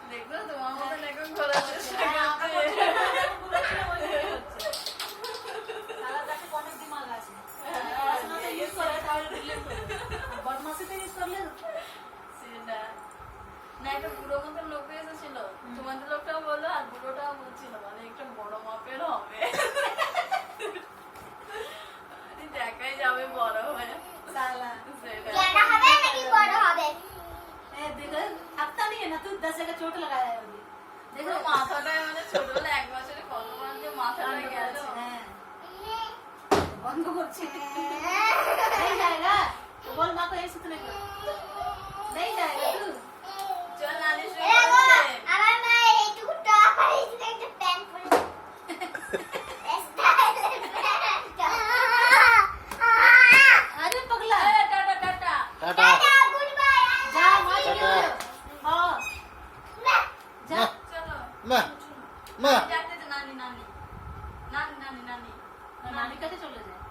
দেখো তোমার মতন এখন ঘোরার চেষ্টা করছে। সেটা। না একটা বুড়ো মতন লোক এসেছিল, তোমাদের লোকটাও বললো আর বুড়োটাও বলছিল মানে একটা বড় মাপের হবে। দেখাই যাবে বড় হয়ে। সেটা। দেখো মাথাটায় মানে ছোটবেলা 1 বছরে কত বার যে মাথাটা গেল। বন্ধ করছি नहीं जाएगा तो बोल माँ को ऐसे तो नहीं जाएगा तू চল নানি শুয়ে পড়ছে। अरे पगला টাটা টাটা। টাটা जा माँ टाटा। हाँ जा চলো। মা মা ডাকতে নানি নানি নানি নানি নানি नानी कहते चले जाए